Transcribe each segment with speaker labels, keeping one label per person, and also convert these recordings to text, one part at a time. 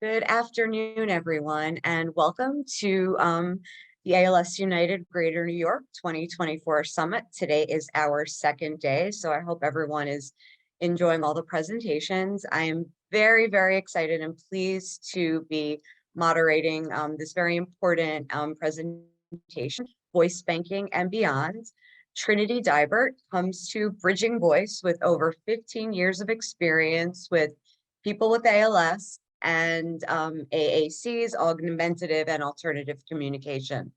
Speaker 1: Good afternoon, everyone, and welcome to the ALS United Greater New York 2024 Summit. Today is our second day, so I hope everyone is enjoying all the presentations. I am very, very excited and pleased to be moderating this very important presentation, Voice Banking and Beyond. Trinity Deibert comes to Bridging Voice with over 15 years of experience with people with ALS and AACs, augmentative and alternative communication.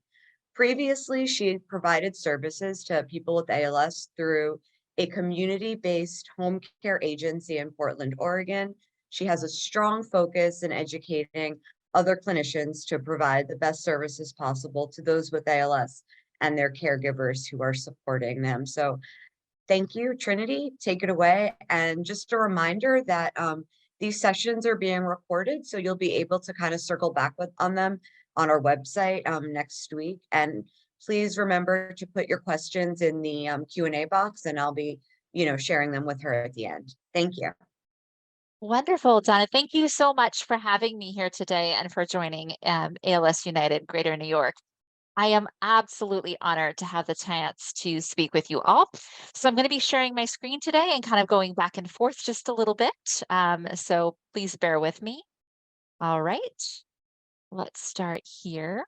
Speaker 1: Previously, she provided services to people with ALS through a community-based home care agency in Portland, Oregon. She has a strong focus in educating other clinicians to provide the best services possible to those with ALS and their caregivers who are supporting them. So thank you, Trinity. Take it away. And just a reminder that these sessions are being recorded, so you'll be able to kind of circle back on them on our website next week. And please remember to put your questions in the Q&A box, and I'll be, sharing them with her at the end. Thank you.
Speaker 2: Wonderful, Donna. Thank you so much for having me here today and for joining ALS United Greater New York. I am absolutely honored to have the chance to speak with you all. So I'm going to be sharing my screen today and kind of going back and forth just a little bit. So please bear with me. All right, let's start here.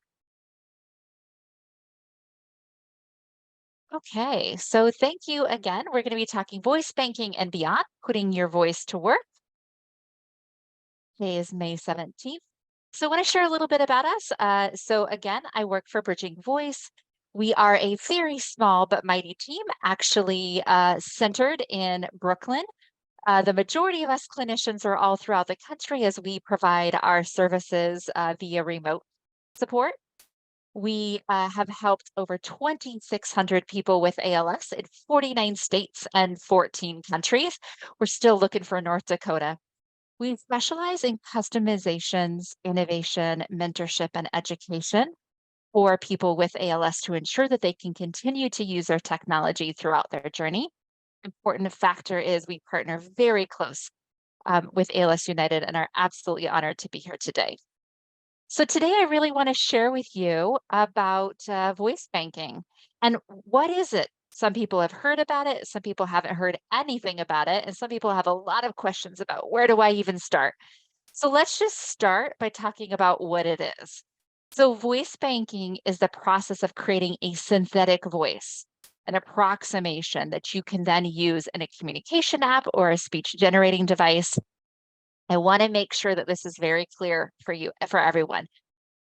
Speaker 2: Okay, so thank you again. We're going to be talking voice banking and beyond, putting your voice to work. Today is May 17th. So I want to share a little bit about us. So again, I work for Bridging Voice. We are a very small but mighty team, actually centered in Brooklyn. The majority of us clinicians are all throughout the country as we provide our services via remote support. We have helped over 2,600 people with ALS in 49 states and 14 countries. We're still looking for North Dakota. We specialize in customizations, innovation, mentorship, and education for people with ALS to ensure that they can continue to use their technology throughout their journey. Important factor is we partner very close with ALS United and are absolutely honored to be here today. So today I really want to share with you about voice banking. And what is it? Some people have heard about it, some people haven't heard anything about it, and some people have a lot of questions about where do I even start? So let's just start by talking about what it is. So voice banking is the process of creating a synthetic voice, an approximation that you can then use in a communication app or a speech generating device. I want to make sure that this is very clear for you, for everyone.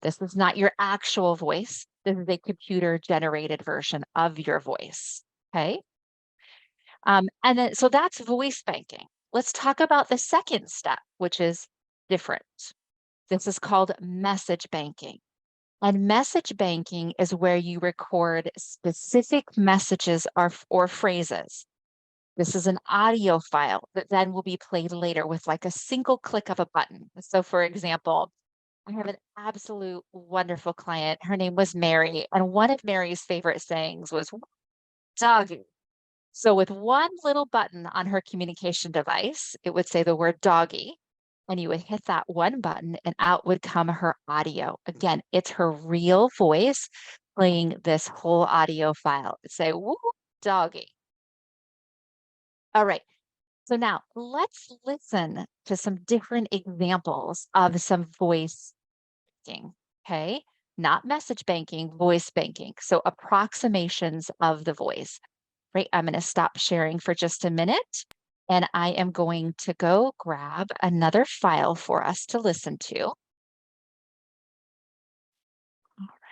Speaker 2: This is not your actual voice. This is a computer generated version of your voice. Okay. And then, so that's voice banking. Let's talk about the second step, which is different. This is called message banking. And message banking is where you record specific messages or phrases. This is an audio file that then will be played later with like a single click of a button. So for example, I have an absolute wonderful client. Her name was Mary, and one of Mary's favorite sayings was doggy. So with one little button on her communication device, it would say the word doggy, and you would hit that one button and out would come her audio. Again, it's her real voice playing this whole audio file. It'd say, woo, doggy. All right. So now let's listen to some different examples of some voice banking, okay? Not message banking, voice banking. So approximations of the voice, right? I'm going to stop sharing for just a minute and I am going to go grab another file for us to listen to. All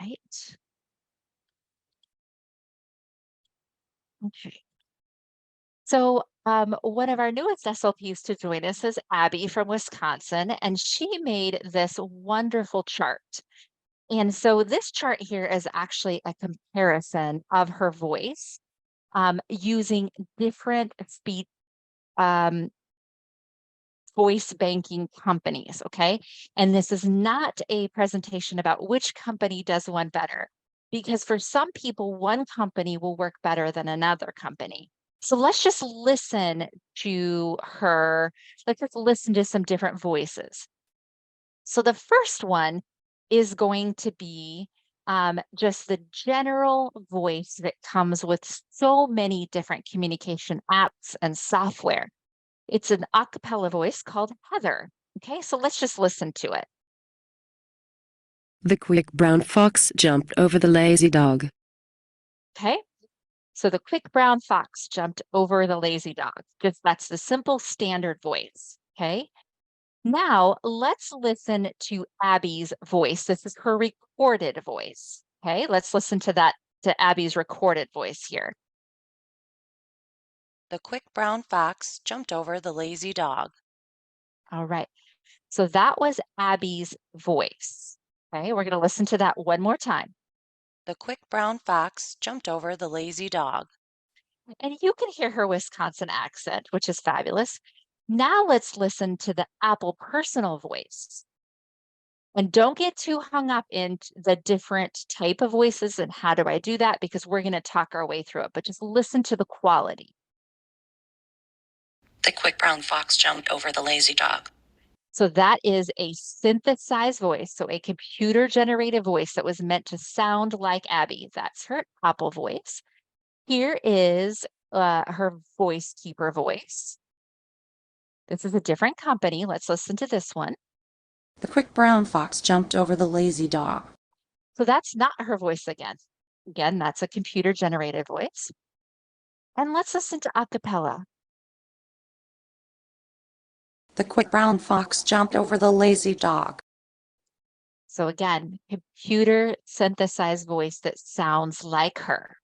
Speaker 2: right. Okay. So one of our newest SLPs to join us is Abby from Wisconsin, and she made this wonderful chart. And so this chart here is actually a comparison of her voice using different speech voice banking companies, okay? And this is not a presentation about which company does one better, because for some people, one company will work better than another company. So let's just listen to her. Let's just listen to some different voices. So the first one is going to be just the general voice that comes with so many different communication apps and software. It's an a cappella voice called Heather. Okay, so let's just listen to it.
Speaker 3: The quick brown fox jumped over the lazy dog.
Speaker 2: Okay, so the quick brown fox jumped over the lazy dog. Just that's the simple standard voice. Okay, now let's listen to Abby's voice. This is her recorded voice. Okay, let's listen to that, to Abby's recorded voice here.
Speaker 4: The quick brown fox jumped over the lazy dog.
Speaker 2: All right, so that was Abby's voice. Okay, we're going to listen to that one more time.
Speaker 4: The quick brown fox jumped over the lazy dog.
Speaker 2: And you can hear her Wisconsin accent, which is fabulous. Now let's listen to the Apple personal voice. And don't get too hung up in the different type of voices and how do I do that, because we're going to talk our way through it, but just listen to the quality.
Speaker 4: The quick brown fox jumped over the lazy dog.
Speaker 2: So that is a synthesized voice, so a computer generated voice that was meant to sound like Abby. That's her Apple voice. Here is her voice keeper voice. This is a different company. Let's listen to this one.
Speaker 5: The quick brown fox jumped over the lazy dog.
Speaker 2: So that's not her voice again. Again, that's a computer generated voice. And let's listen to a cappella.
Speaker 5: The quick brown fox jumped over the lazy dog.
Speaker 2: So again, computer synthesized voice that sounds like her.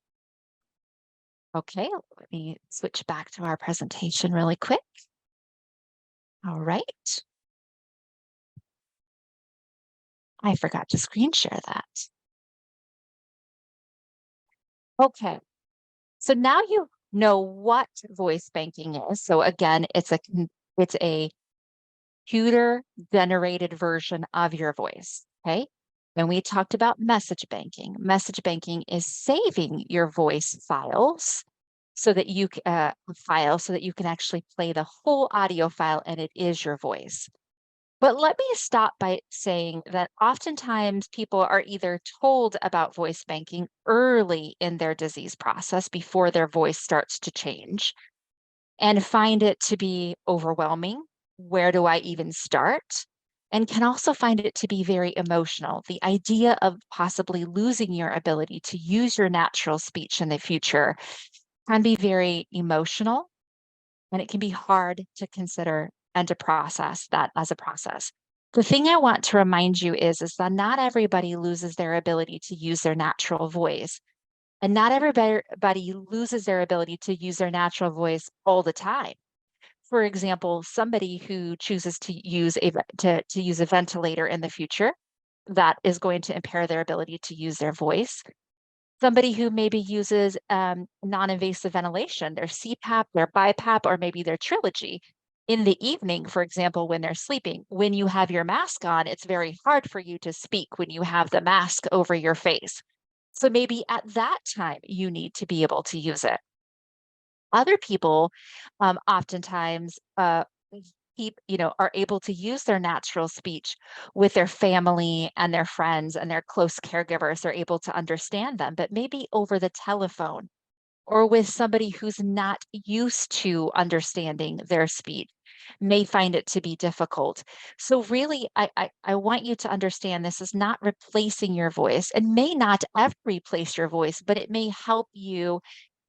Speaker 2: Okay, let me switch back to our presentation really quick. All right. I forgot to screen share that. Okay, so now you know what voice banking is. So again, it's a computer generated version of your voice. Okay. And we talked about message banking. Message banking is saving your voice files so that you so that you can actually play the whole audio file and it is your voice. But let me stop by saying that oftentimes people are either told about voice banking early in their disease process before their voice starts to change and find it to be overwhelming. Where do I even start? And can also find it to be very emotional. The idea of possibly losing your ability to use your natural speech in the future can be very emotional, and it can be hard to consider and to process that as a process. The thing I want to remind you is that not everybody loses their ability to use their natural voice. And not everybody loses their ability to use their natural voice all the time. For example, somebody who chooses to use a ventilator in the future, that is going to impair their ability to use their voice. Somebody who maybe uses non-invasive ventilation, their CPAP, their BiPAP, or maybe their Trilogy in the evening, for example, when they're sleeping. When you have your mask on, it's very hard for you to speak when you have the mask over your face. So maybe at that time, you need to be able to use it. Other people oftentimes are able to use their natural speech with their family and their friends and their close caregivers. They're able to understand them, but maybe over the telephone or with somebody who's not used to understanding their speech may find it to be difficult. So really, I want you to understand this is not replacing your voice and may not ever replace your voice, but it may help you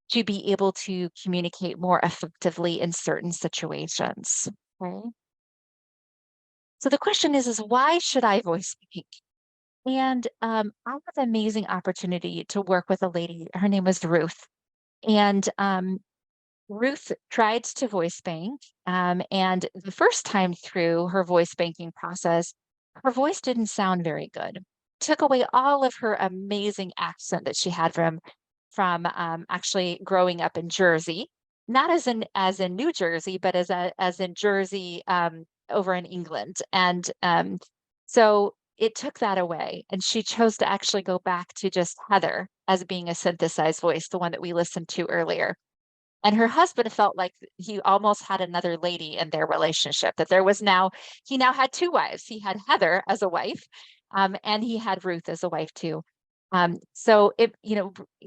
Speaker 2: to be able to communicate more effectively in certain situations. Okay. So the question is why should I voice speak? And I had the amazing opportunity to work with a lady. Her name was Ruth. And Ruth tried to voice bank. And the first time through her voice banking process, her voice didn't sound very good. Took away all of her amazing accent that she had from actually growing up in Jersey, not as in New Jersey, but as in Jersey over in England. And so it took that away, and she chose to actually go back to just Heather as being a synthesized voice, the one that we listened to earlier. And her husband felt like he almost had another lady in their relationship, that he now had two wives. He had Heather as a wife, and he had Ruth as a wife too. So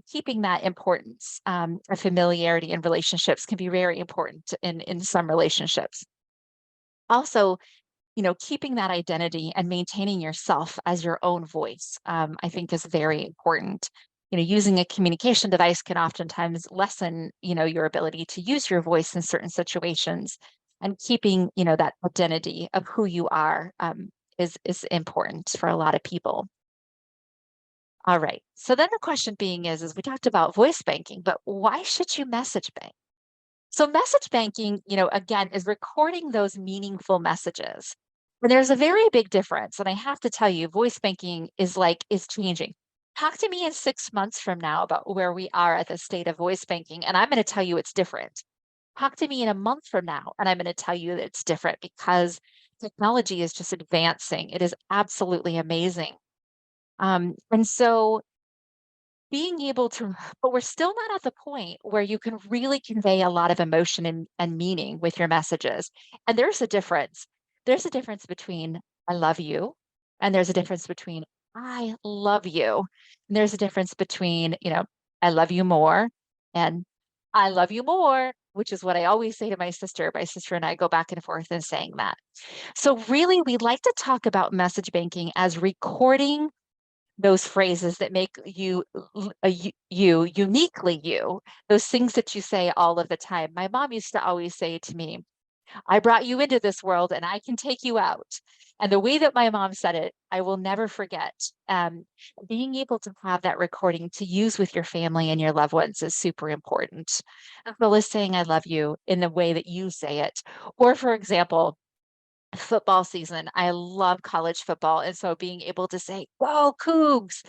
Speaker 2: keeping that importance of familiarity in relationships can be very important in some relationships. Also, keeping that identity and maintaining yourself as your own voice, I think is very important. Using a communication device can oftentimes lessen, your ability to use your voice in certain situations, and keeping, that identity of who you are is important for a lot of people. All right. So then the question being is we talked about voice banking, but why should you message bank? So message banking, again, is recording those meaningful messages. And there's a very big difference. And I have to tell you, voice banking is changing. Talk to me in 6 months from now about where we are at the state of voice banking, and I'm going to tell you it's different. Talk to me in a month from now, and I'm going to tell you that it's different, because technology is just advancing. It is absolutely amazing. And so being able to, but we're still not at the point where you can really convey a lot of emotion and meaning with your messages. And there's a difference. There's a difference between I love you, and there's a difference between I love you. And there's a difference between, I love you more and I love you more, which is what I always say to my sister. My sister and I go back and forth in saying that. So really, we like to talk about message banking as recording those phrases that make you uniquely you, those things that you say all of the time. My mom used to always say to me, I brought you into this world and I can take you out. And the way that my mom said it, I will never forget. Being able to have that recording to use with your family and your loved ones is super important. As well as saying I love you in the way that you say it. Or for example, football season. I love college football. And so being able to say, go Cougs.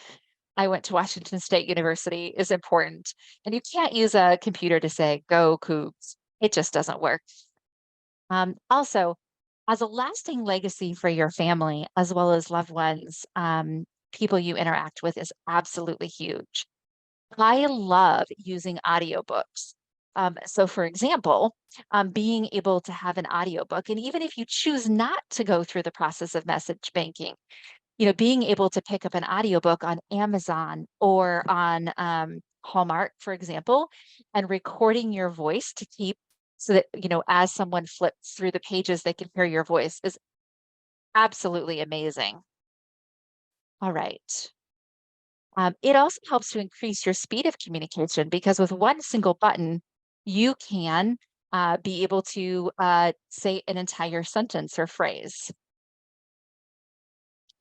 Speaker 2: I went to Washington State University is important. And you can't use a computer to say, go Cougs. It just doesn't work. Also, as a lasting legacy for your family, as well as loved ones, people you interact with, is absolutely huge. I love using audiobooks. So for example, being able to have an audiobook, and even if you choose not to go through the process of message banking, being able to pick up an audiobook on Amazon or on Hallmark, for example, and recording your voice to keep so that, as someone flips through the pages, they can hear your voice is absolutely amazing. All right. It also helps to increase your speed of communication, because with one single button, you can be able to say an entire sentence or phrase.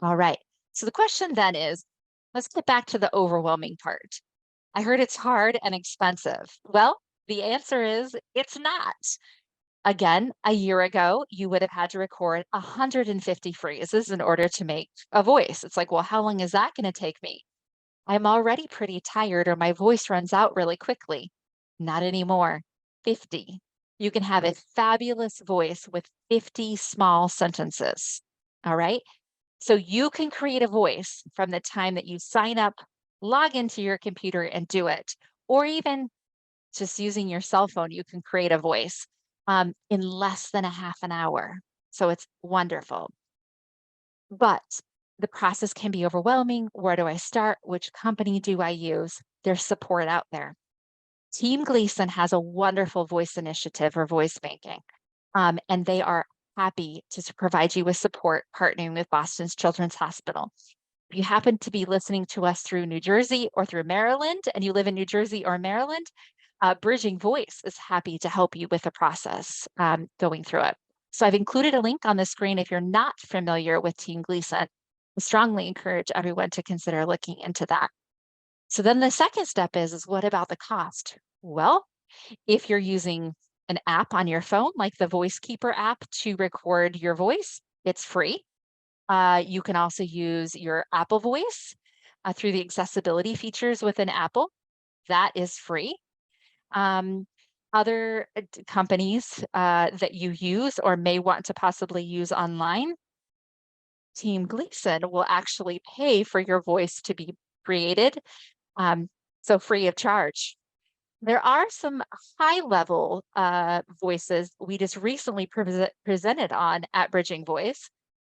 Speaker 2: All right. So the question then is, let's get back to the overwhelming part. I heard it's hard and expensive. Well, the answer is it's not. Again, a year ago, you would have had to record 150 phrases in order to make a voice. It's like, well, how long is that going to take me? I'm already pretty tired, or my voice runs out really quickly. Not anymore. 50. You can have a fabulous voice with 50 small sentences. All right. So you can create a voice from the time that you sign up, log into your computer and do it, or even just using your cell phone, you can create a voice in less than a half an hour. So it's wonderful. But the process can be overwhelming. Where do I start? Which company do I use? There's support out there. Team Gleason has a wonderful voice initiative or voice banking, and they are happy to provide you with support, partnering with Boston's Children's Hospital. If you happen to be listening to us through New Jersey or through Maryland, and you live in New Jersey or Maryland, Bridging Voice is happy to help you with the process going through it. So I've included a link on the screen if you're not familiar with Team Gleason. I strongly encourage everyone to consider looking into that. So then the second step is what about the cost? Well, if you're using an app on your phone, like the Voice Keeper app to record your voice, it's free. You can also use your Apple Voice through the accessibility features within Apple. That is free. Other companies that you use or may want to possibly use online, Team Gleason will actually pay for your voice to be created, so free of charge. There are some high level voices we just recently presented on at Bridging Voice.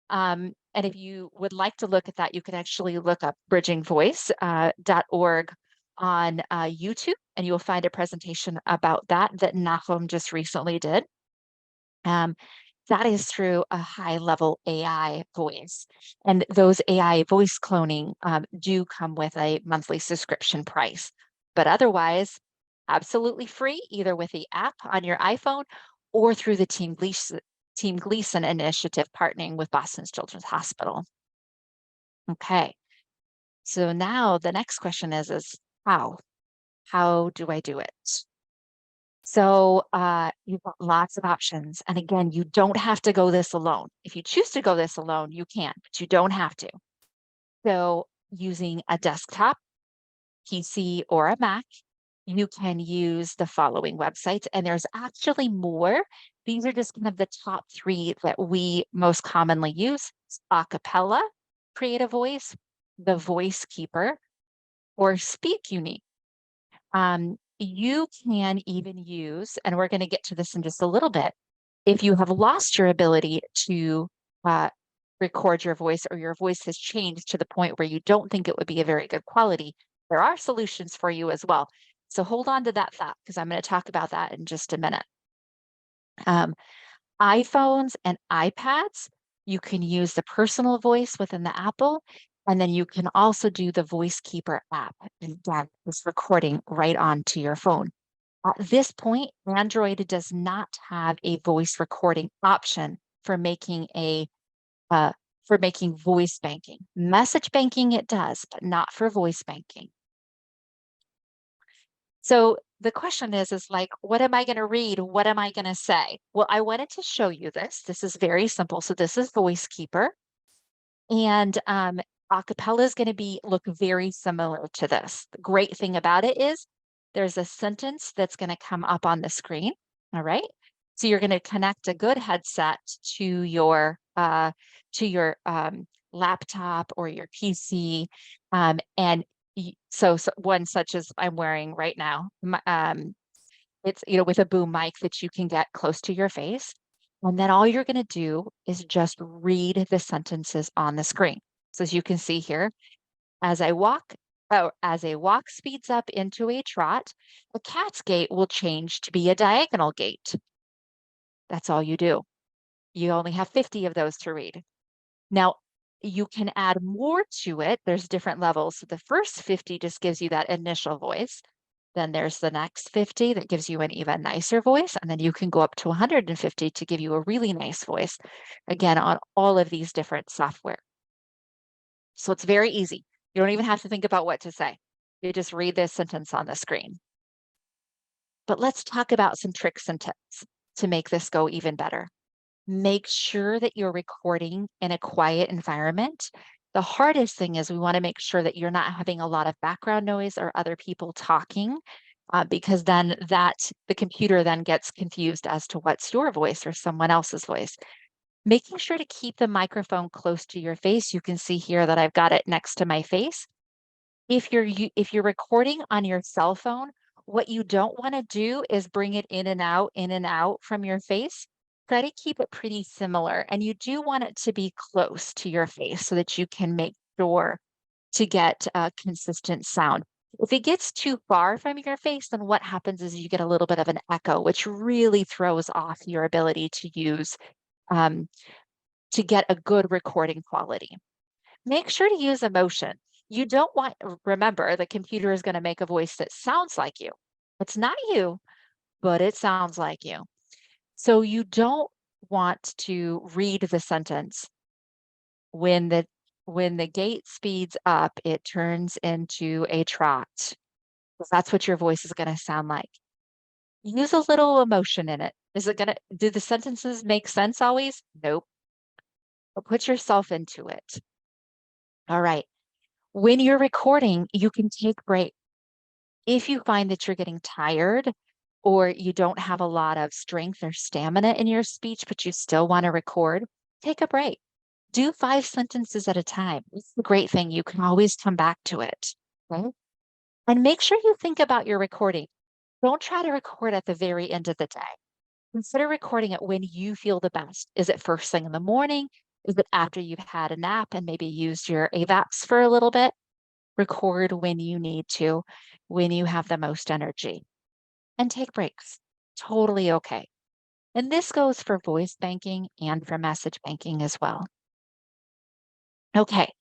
Speaker 2: And if you would like to look at that, you can actually look up bridgingvoice.org on YouTube, and you'll find a presentation about that Nahum just recently did. That is through a high level AI voice. And those AI voice cloning do come with a monthly subscription price. But otherwise, absolutely free, either with the app on your iPhone or through the Team Gleason initiative partnering with Boston's Children's Hospital. Okay, so now the next question is how? How do I do it? So you've got lots of options. And again, you don't have to go this alone. If you choose to go this alone, you can, but you don't have to. So using a desktop, PC, or a Mac, you can use the following websites. And there's actually more. These are just kind of the top 3 that we most commonly use. It's Acapella, Create a Voice, The Voice Keeper, or Speak Unique. You can even use, and we're going to get to this in just a little bit, if you have lost your ability to record your voice, or your voice has changed to the point where you don't think it would be a very good quality, there are solutions for you as well. So hold on to that thought, because I'm going to talk about that in just a minute. iPhones and iPads, you can use the personal voice within the Apple, and then you can also do the Voice Keeper app, and that is recording right onto your phone. At this point, Android does not have a voice recording option for making voice banking. Message banking it does, but not for voice banking. So the question is like, what am I going to read? What am I going to say? Well, I wanted to show you this. This is very simple. So this is Voice Keeper. And acapella is going to look very similar to this. The great thing about it is there's a sentence that's going to come up on the screen. All right. So you're going to connect a good headset to your laptop or your PC. And so one such as I'm wearing right now, it's, with a boom mic that you can get close to your face. And then all you're going to do is just read the sentences on the screen. So as you can see here, as a walk speeds up into a trot, the cat's gait will change to be a diagonal gait. That's all you do. You only have 50 of those to read. Now, you can add more to it. There's different levels. So the first 50 just gives you that initial voice. Then there's the next 50 that gives you an even nicer voice. And then you can go up to 150 to give you a really nice voice, again, on all of these different software. So it's very easy. You don't even have to think about what to say. You just read this sentence on the screen. But let's talk about some tricks and tips to make this go even better. Make sure that you're recording in a quiet environment. The hardest thing is we want to make sure that you're not having a lot of background noise or other people talking, because then the computer then gets confused as to what's your voice or someone else's voice. Making sure to keep the microphone close to your face. You can see here that I've got it next to my face. If you're recording on your cell phone, what you don't want to do is bring it in and out from your face. Try to keep it pretty similar, and you do want it to be close to your face so that you can make sure to get a consistent sound. If it gets too far from your face, then what happens is you get a little bit of an echo, which really throws off your ability to use to get a good recording quality. Make sure to use emotion. You don't want, remember, the computer is going to make a voice that sounds like you. It's not you, but it sounds like you. So you don't want to read the sentence when the gait speeds up, it turns into a trot. Because that's what your voice is going to sound like. Use a little emotion in it. Do the sentences make sense always? Nope. But put yourself into it. All right. When you're recording, you can take breaks. If you find that you're getting tired or you don't have a lot of strength or stamina in your speech, but you still want to record, take a break. Do 5 sentences at a time. It's the great thing. You can always come back to it. Okay? And make sure you think about your recording. Don't try to record at the very end of the day. Consider recording it when you feel the best. Is it first thing in the morning? Is it after you've had a nap and maybe used your AVAPs for a little bit? Record when you need to, when you have the most energy. And take breaks. Totally okay. And this goes for voice banking and for message banking as well. Okay,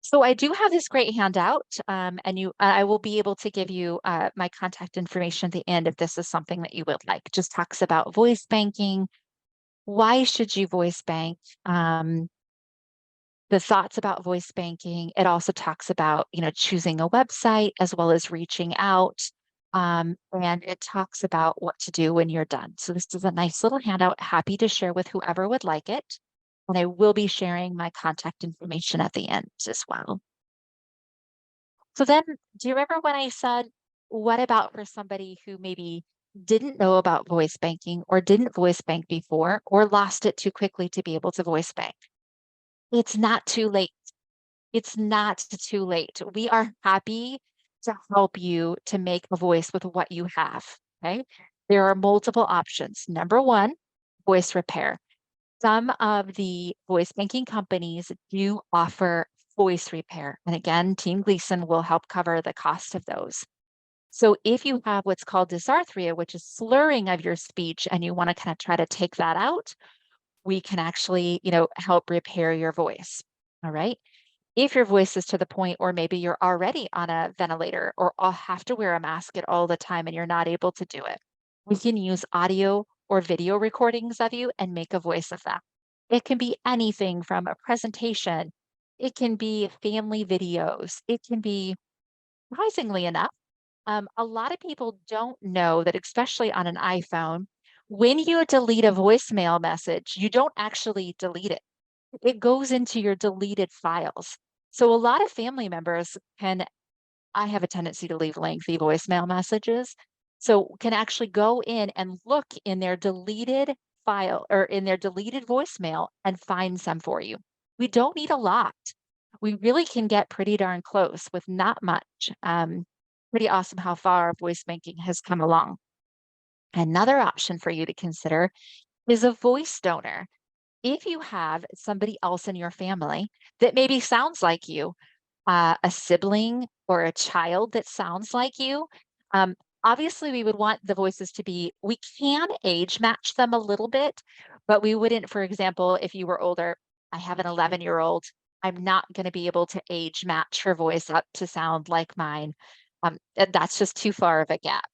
Speaker 2: so I do have this great handout, and I will be able to give you my contact information at the end if this is something that you would like. It just talks about voice banking. Why should you voice bank? The thoughts about voice banking. It also talks about, choosing a website as well as reaching out. And it talks about what to do when you're done. So this is a nice little handout, happy to share with whoever would like it. And I will be sharing my contact information at the end as well. So then, do you remember when I said, what about for somebody who maybe didn't know about voice banking or didn't voice bank before or lost it too quickly to be able to voice bank? It's not too late. It's not too late. We are happy to help you to make a voice with what you have. Okay. There are multiple options. Number one, voice repair. Some of the voice banking companies do offer voice repair. And again, Team Gleason will help cover the cost of those. So if you have what's called dysarthria, which is slurring of your speech, and you want to kind of try to take that out, we can actually, help repair your voice. All right. If your voice is to the point, or maybe you're already on a ventilator or have to wear a mask at all the time and you're not able to do it, we can use audio or video recordings of you and make a voice of that. It can be anything from a presentation. It can be family videos. It can be, surprisingly enough, a lot of people don't know that, especially on an iPhone, when you delete a voicemail message, you don't actually delete it. It goes into your deleted files. So a lot of family members I have a tendency to leave lengthy voicemail messages. So can actually go in and look in their deleted file or in their deleted voicemail and find some for you. We don't need a lot. We really can get pretty darn close with not much. Pretty awesome how far voice banking has come along. Another option for you to consider is a voice donor. If you have somebody else in your family that maybe sounds like you, a sibling or a child that sounds like you, um, obviously we would want the voices to be, we can age match them a little bit, but we wouldn't, for example, if you were older, I have an 11-year-old, I'm not going to be able to age match her voice up to sound like mine. That's just too far of a gap.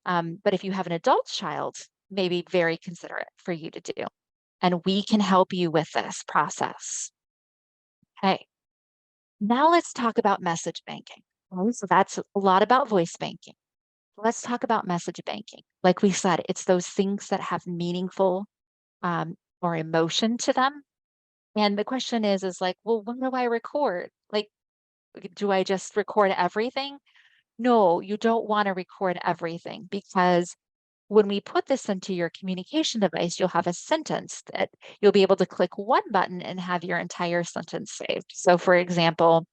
Speaker 2: But if you have an adult child, maybe very considerate for you to do. And we can help you with this process. Okay, now let's talk about message banking. Okay, so that's a lot about voice banking. Let's talk about message banking. Like we said, it's those things that have meaningful or emotion to them. And the question is like, well, when do I record? Like, do I just record everything? No, you don't want to record everything, because when we put this into your communication device, you'll have a sentence that you'll be able to click one button and have your entire sentence saved. So for example,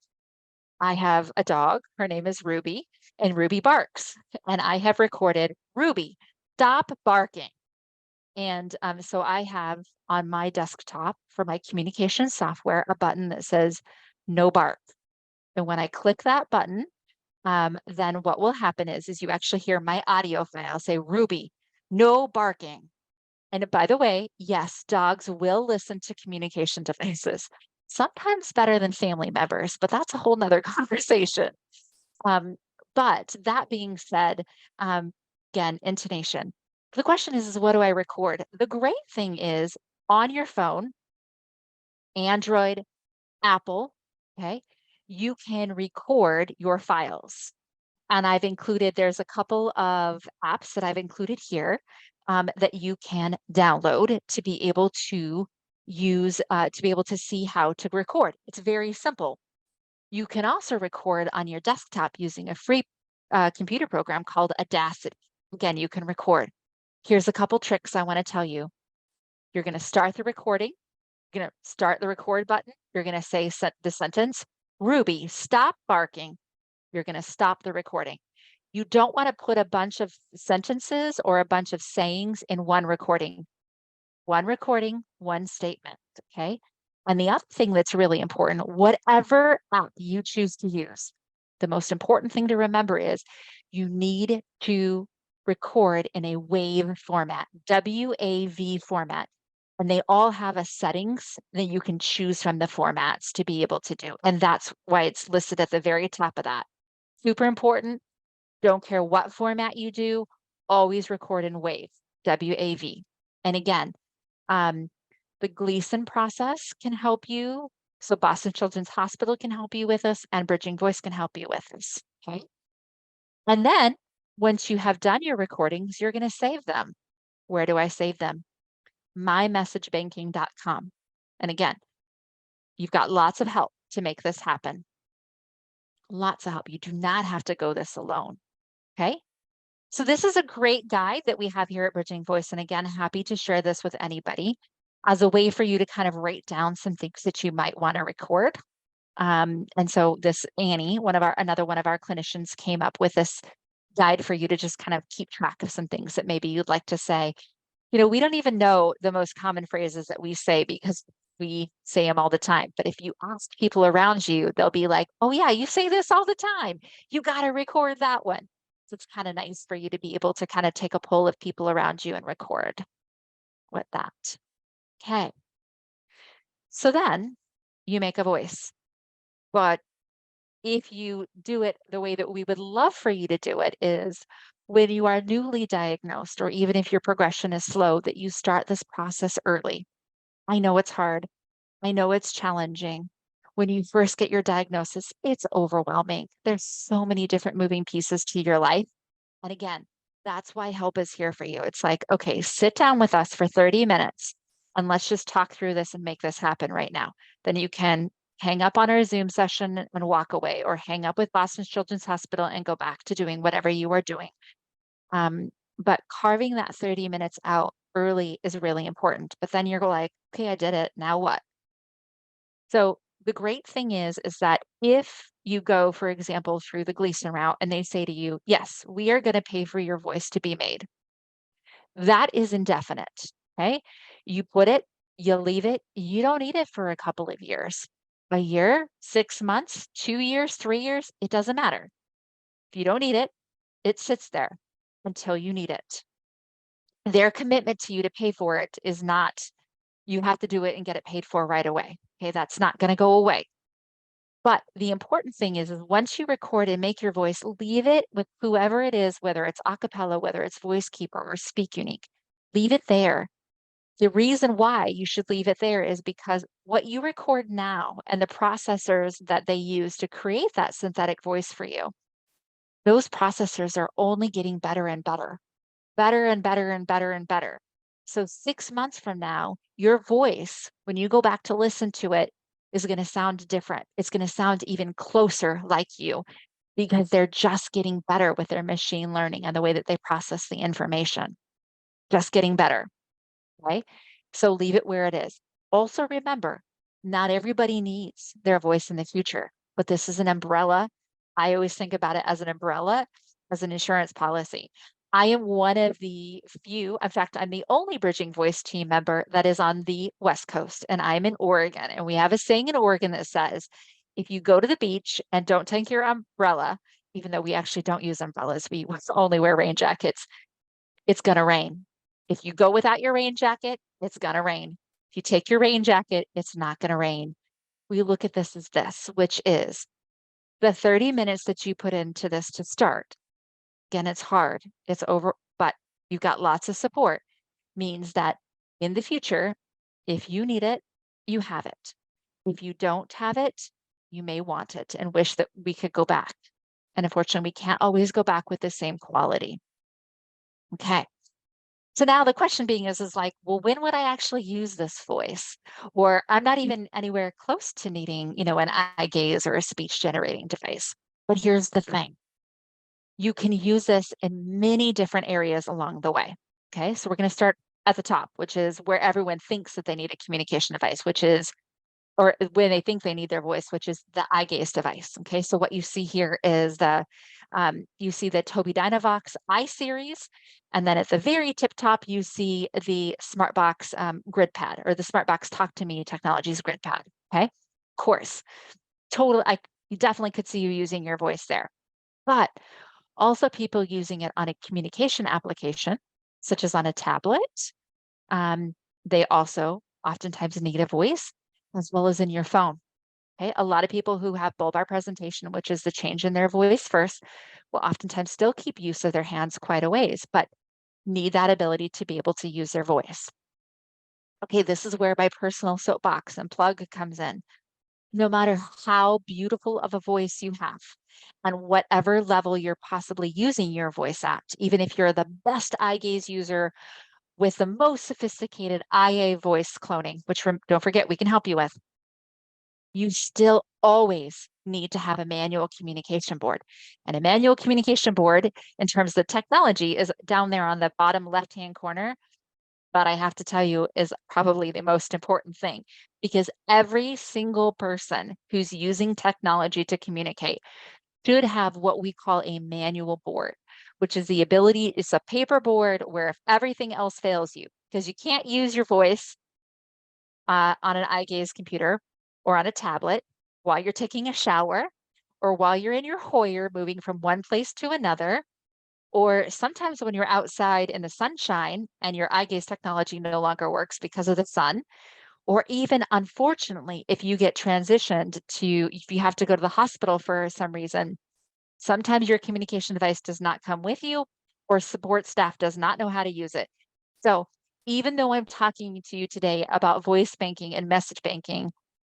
Speaker 2: I have a dog, her name is Ruby, and Ruby barks. And I have recorded, Ruby, stop barking. And so I have on my desktop for my communication software a button that says no bark. And when I click that button, then what will happen is you actually hear my audio file say, Ruby, no barking. And by the way, yes, dogs will listen to communication devices, sometimes better than family members, but that's a whole nother conversation. But that being said, again, intonation. The question is what do I record? The great thing is on your phone, Android, Apple, okay, you can record your files. And I've included, there's a couple of apps that I've included here that you can download to be able to use, to be able to see how to record. It's very simple. You can also record on your desktop using a free computer program called Audacity. Again, you can record. Here's a couple tricks I want to tell you. You're going to start the recording. You're going to start the record button. You're going to say the sentence, Ruby, stop barking. You're going to stop the recording. You don't want to put a bunch of sentences or a bunch of sayings in one recording. One recording, one statement, okay? And the other thing that's really important, whatever app you choose to use, the most important thing to remember is you need to record in a WAV format, WAV format. And they all have a settings that you can choose from the formats to be able to do. And that's why it's listed at the very top of that. Super important. Don't care what format you do, always record in WAV, WAV. And again, the Gleason process can help you. So Boston Children's Hospital can help you with this, and Bridging Voice can help you with this, okay? And then once you have done your recordings, you're gonna save them. Where do I save them? mymessagebanking.com. And again, you've got lots of help to make this happen. Lots of help. You do not have to go this alone, okay? So this is a great guide that we have here at Bridging Voice. And again, happy to share this with anybody as a way for you to kind of write down some things that you might want to record. And so this Annie, another one of our clinicians, came up with this guide for you to just kind of keep track of some things that maybe you'd like to say. You know, we don't even know the most common phrases that we say because we say them all the time. But if you ask people around you, they'll be like, oh yeah, you say this all the time. You got to record that one. So it's kind of nice for you to be able to kind of take a poll of people around you and record with that. Okay. So then you make a voice. But if you do it the way that we would love for you to do it is when you are newly diagnosed, or even if your progression is slow, that you start this process early. I know it's hard. I know it's challenging. When you first get your diagnosis, it's overwhelming. There's so many different moving pieces to your life. And again, that's why help is here for you. It's like, okay, sit down with us for 30 minutes and let's just talk through this and make this happen right now. Then you can hang up on our Zoom session and walk away, or hang up with Boston Children's Hospital and go back to doing whatever you are doing. But carving that 30 minutes out early is really important. But then you're like, okay, I did it. Now what? So the great thing is that if you go, for example, through the Gleason route and they say to you, yes, we are going to pay for your voice to be made, that is indefinite, okay? You put it, you leave it, you don't need it for a couple of years. A year, 6 months, 2 years, 3 years, it doesn't matter. If you don't need it, it sits there until you need it. Their commitment to you to pay for it is not, you have to do it and get it paid for right away. Okay, that's not going to go away. But the important thing is once you record and make your voice, leave it with whoever it is, whether it's a cappella, whether it's Voice Keeper or Speak Unique, leave it there. The reason why you should leave it there is because what you record now and the processors that they use to create that synthetic voice for you, those processors are only getting better and better, better and better and better and better. So 6 months from now, your voice, when you go back to listen to it, is going to sound different. It's going to sound even closer like you, because they're just getting better with their machine learning and the way that they process the information. Just getting better, right? So leave it where it is. Also remember, not everybody needs their voice in the future, but this is an umbrella. I always think about it as an umbrella, as an insurance policy. I am one of the few, in fact, I'm the only Bridging Voice team member that is on the West Coast, and I'm in Oregon. And we have a saying in Oregon that says, if you go to the beach and don't take your umbrella, even though we actually don't use umbrellas, we only wear rain jackets, it's gonna rain. If you go without your rain jacket, it's gonna rain. If you take your rain jacket, it's not gonna rain. We look at this as this, which is the 30 minutes that you put into this to start. Again, it's hard, it's over, but you've got lots of support, means that in the future, if you need it, you have it. If you don't have it, you may want it and wish that we could go back. And unfortunately, we can't always go back with the same quality. Okay. So now the question being is like, well, when would I actually use this voice? Or I'm not even anywhere close to needing, an eye gaze or a speech generating device. But here's the thing. You can use this in many different areas along the way. Okay, so we're going to start at the top, which is where everyone thinks that they need a communication device, which is or when they think they need their voice, which is the eye gaze device. Okay, so what you see here is you see the Tobii Dynavox I series, and then at the very tip top, you see the SmartBox GridPad, or the SmartBox Talk to Me Technologies GridPad. Okay, of course, you definitely could see you using your voice there, but also people using it on a communication application, such as on a tablet. They also oftentimes need a voice, as well as in your phone. Okay, a lot of people who have bulbar presentation, which is the change in their voice first, will oftentimes still keep use of their hands quite a ways, but need that ability to be able to use their voice. Okay, this is where my personal soapbox and plug comes in. No matter how beautiful of a voice you have, and whatever level you're possibly using your voice at, even if you're the best eye gaze user with the most sophisticated IA voice cloning, which don't forget we can help you with, you still always need to have a manual communication board. And a manual communication board, in terms of the technology, is down there on the bottom left-hand corner. But I have to tell you, is probably the most important thing, because every single person who's using technology to communicate should have what we call a manual board, which is the ability, it's a paper board where if everything else fails you, because you can't use your voice on an eye gaze computer or on a tablet while you're taking a shower, or while you're in your Hoyer moving from one place to another, or sometimes when you're outside in the sunshine and your eye gaze technology no longer works because of the sun, or even unfortunately, if you get transitioned if you have to go to the hospital for some reason, sometimes your communication device does not come with you, or support staff does not know how to use it. So even though I'm talking to you today about voice banking and message banking,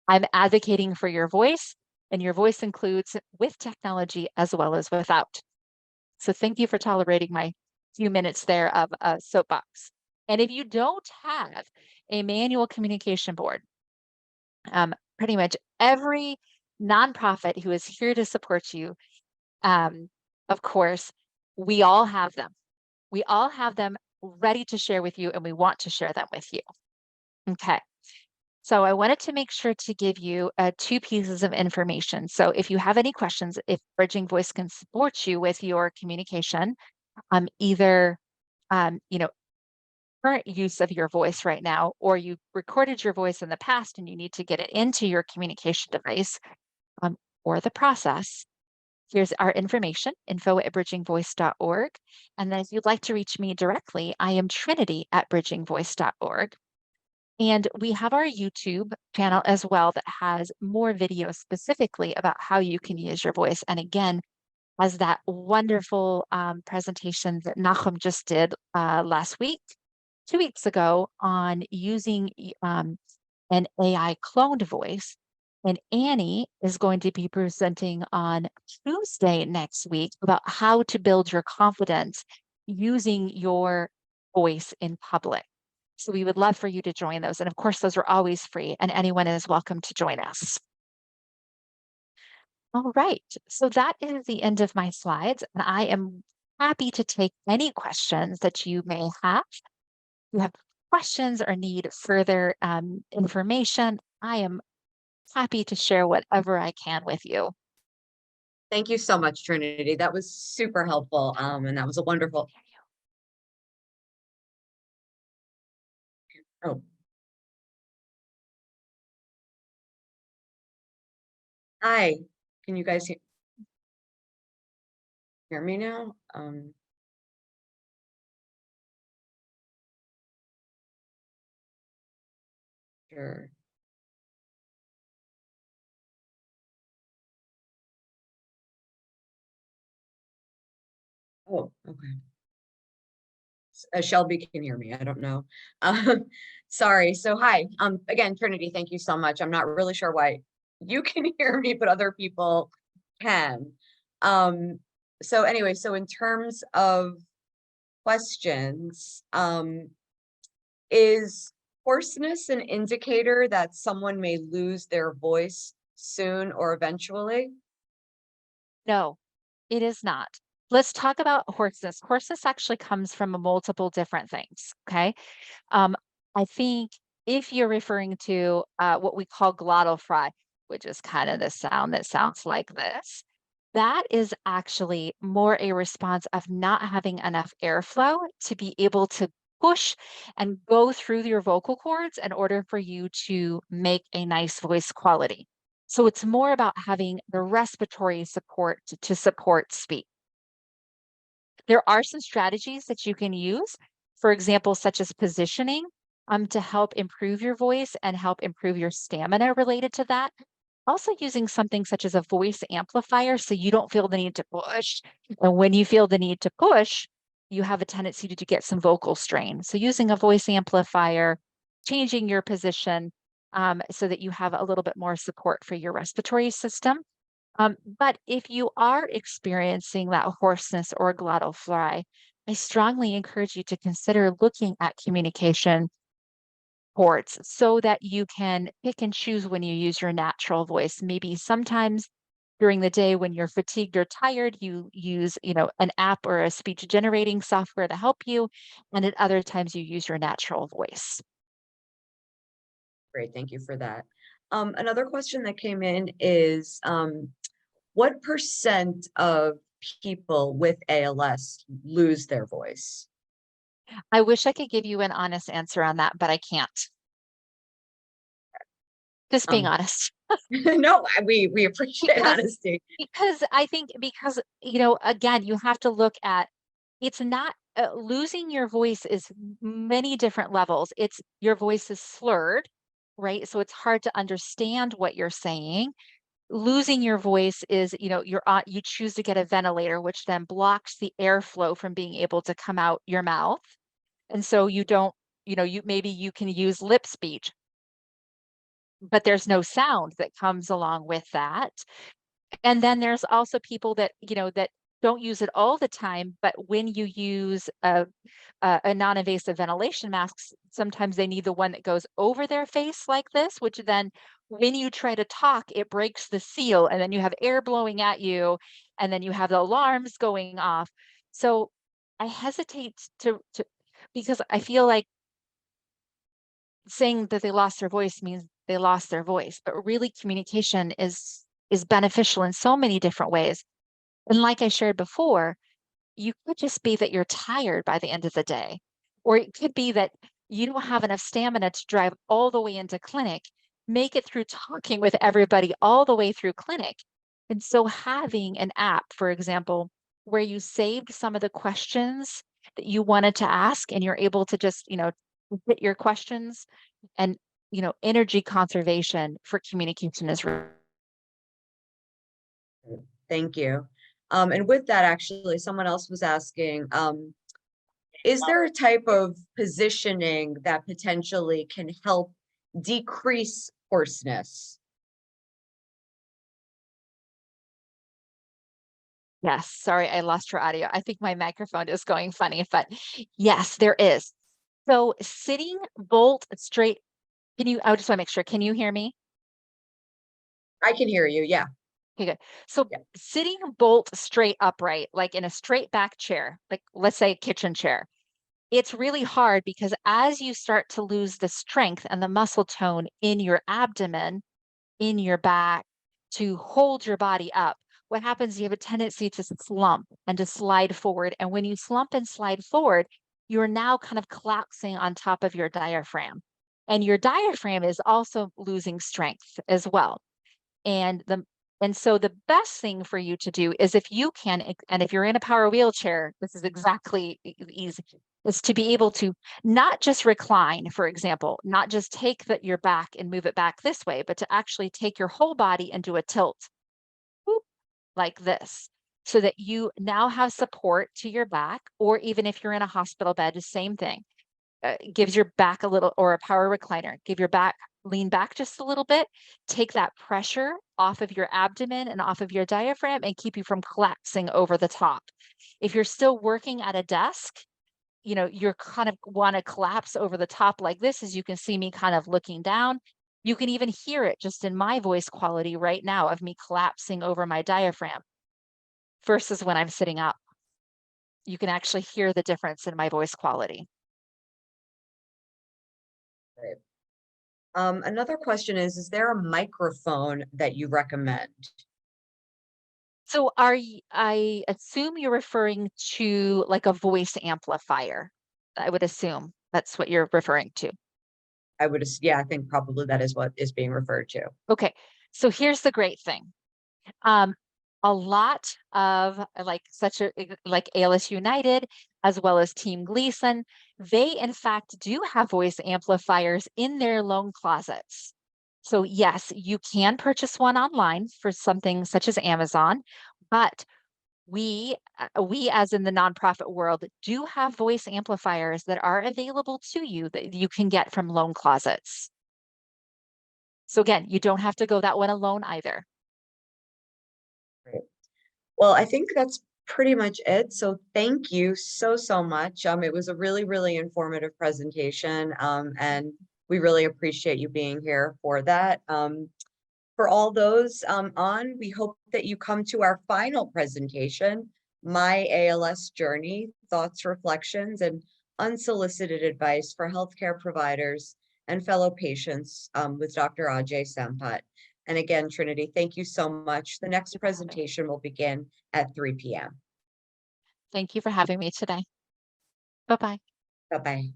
Speaker 2: I'm advocating for your voice, and your voice includes with technology as well as without. So thank you for tolerating my few minutes there of a soapbox. And if you don't have a manual communication board, pretty much every nonprofit who is here to support you, of course, we all have them. We all have them ready to share with you, and we want to share them with you. Okay. So I wanted to make sure to give you two pieces of information. So if you have any questions, if Bridging Voice can support you with your communication, either current use of your voice right now, or you recorded your voice in the past and you need to get it into your communication device, or the process, here's our information, info@bridgingvoice.org. And then if you'd like to reach me directly, I am Trinity@bridgingvoice.org. And we have our YouTube channel as well that has more videos specifically about how you can use your voice. And again, as that wonderful presentation that Nachum just did last week, 2 weeks ago, on using an AI cloned voice. And Annie is going to be presenting on Tuesday next week about how to build your confidence using your voice in public. So we would love for you to join those. And of course, those are always free, and anyone is welcome to join us. All right, so that is the end of my slides, and I am happy to take any questions that you may have. If you have questions or need further information, I am happy to share whatever I can with you.
Speaker 1: Thank you so much, Trinity. That was super helpful. And that was a wonderful. Oh. Hi, can you guys hear me now? Sure. Oh, okay. Shelby can hear me. I don't know. Sorry. So hi. Again, Trinity, thank you so much. I'm not really sure why you can hear me, but other people can. So anyway, so in terms of questions, is hoarseness an indicator that someone may lose their voice soon or eventually?
Speaker 2: No, it is not. Let's talk about hoarseness. Hoarseness actually comes from multiple different things. Okay. I think if you're referring to what we call glottal fry, which is kind of the sound that sounds like this, that is actually more a response of not having enough airflow to be able to push and go through your vocal cords in order for you to make a nice voice quality. So it's more about having the respiratory support to support speech. There are some strategies that you can use, for example, such as positioning, to help improve your voice and help improve your stamina related to that. Also using something such as a voice amplifier so you don't feel the need to push. And when you feel the need to push, you have a tendency to get some vocal strain. So using a voice amplifier, changing your position so that you have a little bit more support for your respiratory system. But if you are experiencing that hoarseness or glottal fry, I strongly encourage you to consider looking at communication ports so that you can pick and choose when you use your natural voice. Maybe sometimes during the day when you're fatigued or tired, you use, an app or a speech generating software to help you, and at other times you use your natural voice.
Speaker 1: Great, thank you for that. Another question that came in is, what percent of people with ALS lose their voice?
Speaker 2: I wish I could give you an honest answer on that, but I can't. Just being
Speaker 1: Um,
Speaker 2: honest.
Speaker 1: no, we appreciate
Speaker 2: Because
Speaker 1: honesty.
Speaker 2: I think because, again, you have to look at it's not losing your voice is many different levels. It's your voice is slurred, right? So it's hard to understand what you're saying. Losing your voice is, you choose to get a ventilator, which then blocks the airflow from being able to come out your mouth. And so you don't, maybe you can use lip speech, but there's no sound that comes along with that. And then there's also people that, that don't use it all the time, but when you use a non-invasive ventilation masks, sometimes they need the one that goes over their face like this, which then when you try to talk, it breaks the seal and then you have air blowing at you and then you have the alarms going off. So I hesitate to because I feel like saying that they lost their voice means they lost their voice, but really communication is beneficial in so many different ways. And like I shared before, you could just be that you're tired by the end of the day, or it could be that you don't have enough stamina to drive all the way into clinic, make it through talking with everybody all the way through clinic. And so having an app, for example, where you saved some of the questions that you wanted to ask and you're able to just, hit your questions and, energy conservation for communication is
Speaker 1: Thank you. And with that, actually, someone else was asking, is there a type of positioning that potentially can help decrease hoarseness?
Speaker 2: Yes, sorry, I lost your audio. I think my microphone is going funny, but yes, there is. So sitting bolt straight, I just want to make sure, can you hear me?
Speaker 1: I can hear you, yeah.
Speaker 2: Okay, good. So
Speaker 1: Yeah.
Speaker 2: sitting bolt straight upright, like in a straight back chair, like let's say a kitchen chair, it's really hard because as you start to lose the strength and the muscle tone in your abdomen, in your back to hold your body up, what happens, you have a tendency to slump and to slide forward. And when you slump and slide forward, you're now kind of collapsing on top of your diaphragm. And your diaphragm is also losing strength as well. And so the best thing for you to do is if you can, and if you're in a power wheelchair, this is exactly easy, is to be able to not just recline, for example, not just take your back and move it back this way, but to actually take your whole body and do a tilt, whoop, like this, so that you now have support to your back, or even if you're in a hospital bed, the same thing. Gives your back a little, or a power recliner, give your back, lean back just a little bit, take that pressure off of your abdomen and off of your diaphragm and keep you from collapsing over the top. If you're still working at a desk, you're kind of want to collapse over the top like this, as you can see me kind of looking down. You can even hear it just in my voice quality right now of me collapsing over my diaphragm versus when I'm sitting up. You can actually hear the difference in my voice quality.
Speaker 1: Right. Another question is there a microphone that you recommend?
Speaker 2: So I assume you're referring to like a voice amplifier. I would assume that's what you're referring to.
Speaker 1: Yeah, I think probably that is what is being referred to.
Speaker 2: Okay. So here's the great thing. A lot of like ALS United, as well as Team Gleason, they in fact do have voice amplifiers in their loan closets. So yes, you can purchase one online for something such as Amazon, but we as in the nonprofit world do have voice amplifiers that are available to you that you can get from loan closets. So again, you don't have to go that one alone either.
Speaker 1: Great. Well, I think that's pretty much it. So thank you so much. It was a really informative presentation, and we really appreciate you being here for that. For all those on, we hope that you come to our final presentation, My ALS Journey, Thoughts, Reflections, and Unsolicited Advice for Healthcare Providers and Fellow Patients with Dr. Ajay Sampath. And again, Trinity, thank you so much. The next presentation will begin at 3 p.m.
Speaker 2: Thank you for having me today. Bye-bye.
Speaker 1: Bye-bye.